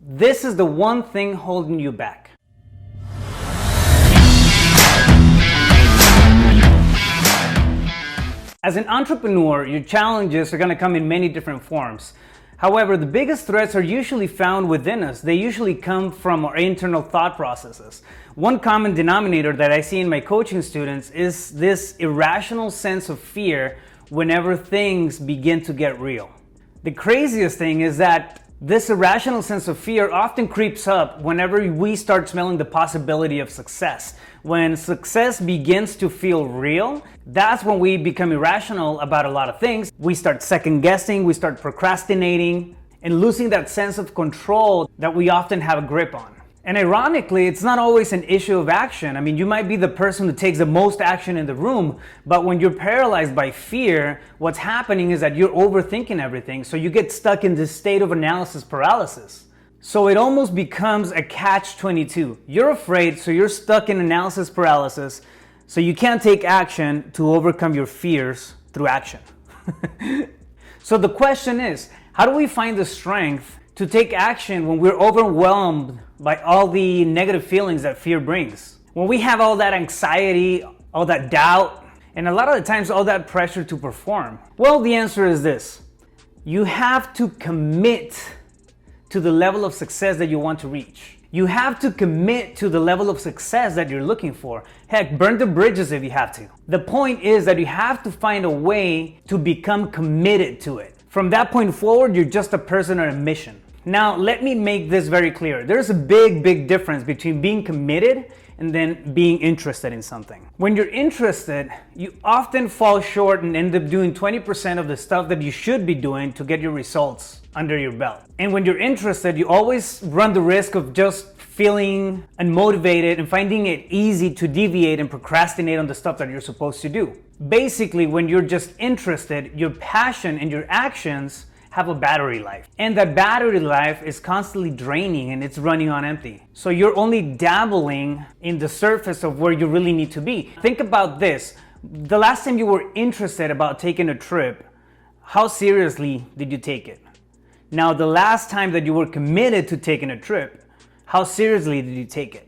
This is the one thing holding you back. As an entrepreneur, your challenges are going to come in many different forms. However, the biggest threats are usually found within us. They usually come from our internal thought processes. One common denominator that I see in my coaching students is this irrational sense of fear whenever things begin to get real. The craziest thing is that this irrational sense of fear often creeps up whenever we start smelling the possibility of success. When success begins to feel real, that's when we become irrational about a lot of things. We start second guessing, we start procrastinating, and losing that sense of control that we often have a grip on. And ironically, it's not always an issue of action. I mean, you might be the person who takes the most action in the room, but when you're paralyzed by fear, what's happening is that you're overthinking everything. So you get stuck in this state of analysis paralysis. So it almost becomes a catch-22. You're afraid, so you're stuck in analysis paralysis, so you can't take action to overcome your fears through action. So the question is, how do we find the strength to take action when we're overwhelmed by all the negative feelings that fear brings? When we have all that anxiety, all that doubt, and a lot of the times all that pressure to perform? Well, the answer is this. You have to commit to the level of success that you want to reach. You have to commit to the level of success that you're looking for. Heck, burn the bridges if you have to. The point is that you have to find a way to become committed to it. From that point forward, you're just a person on a mission. Now, let me make this very clear. There's a big difference between being committed and then being interested in something. When you're interested, you often fall short and end up doing 20% of the stuff that you should be doing to get your results under your belt. And when you're interested, you always run the risk of just feeling unmotivated and finding it easy to deviate and procrastinate on the stuff that you're supposed to do. Basically, when you're just interested, your passion and your actions have a battery life. And that battery life is constantly draining and it's running on empty. So you're only dabbling in the surface of where you really need to be. Think about this. The last time you were interested about taking a trip, how seriously did you take it? Now, the last time that you were committed to taking a trip, how seriously did you take it?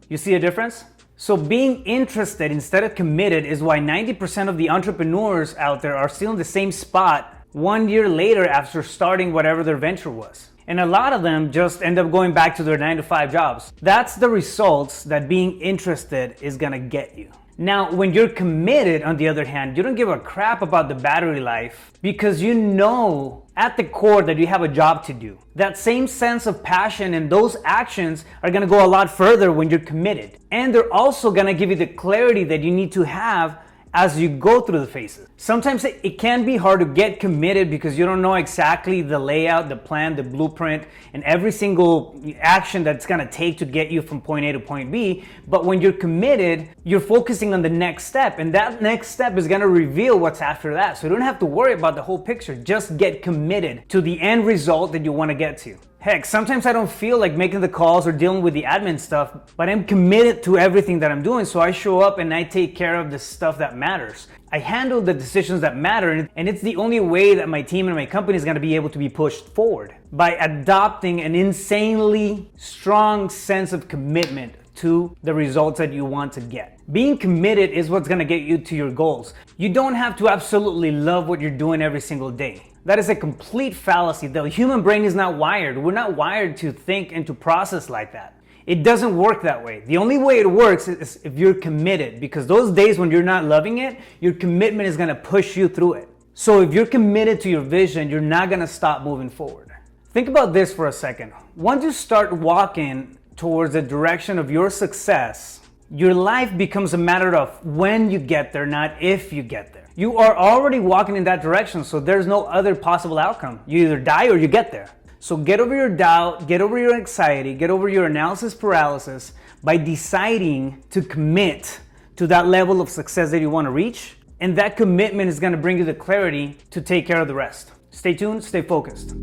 You see a difference? So being interested instead of committed is why 90% of the entrepreneurs out there are still in the same spot 1 year later after starting whatever their venture was. And a lot of them just end up going back to their 9-to-5 jobs. That's the results that being interested is gonna get you. Now, when you're committed, on the other hand, you don't give a crap about the battery life because you know at the core that you have a job to do. That same sense of passion and those actions are gonna go a lot further when you're committed. And they're also gonna give you the clarity that you need to have as you go through the phases. Sometimes it can be hard to get committed because you don't know exactly the layout, the plan, the blueprint, and every single action that's gonna take to get you from point A to point B. But when you're committed, you're focusing on the next step, and that next step is gonna reveal what's after that. So you don't have to worry about the whole picture. Just get committed to the end result that you wanna get to. Heck, sometimes I don't feel like making the calls or dealing with the admin stuff, but I'm committed to everything that I'm doing. So I show up and I take care of the stuff that matters. I handle the decisions that matter, and it's the only way that my team and my company is going to be able to be pushed forward, by adopting an insanely strong sense of commitment to the results that you want to get. Being committed is what's going to get you to your goals. You don't have to absolutely love what you're doing every single day. That is a complete fallacy. The human brain is not wired. We're not wired to think and to process like that. It doesn't work that way. The only way it works is if you're committed, because those days when you're not loving it, your commitment is gonna push you through it. So if you're committed to your vision, you're not gonna stop moving forward. Think about this for a second. Once you start walking towards the direction of your success, your life becomes a matter of when you get there, not if you get there. You are already walking in that direction, so there's no other possible outcome. You either die or you get there. So get over your doubt, get over your anxiety, get over your analysis paralysis by deciding to commit to that level of success that you want to reach. And that commitment is going to bring you the clarity to take care of the rest. Stay tuned, stay focused.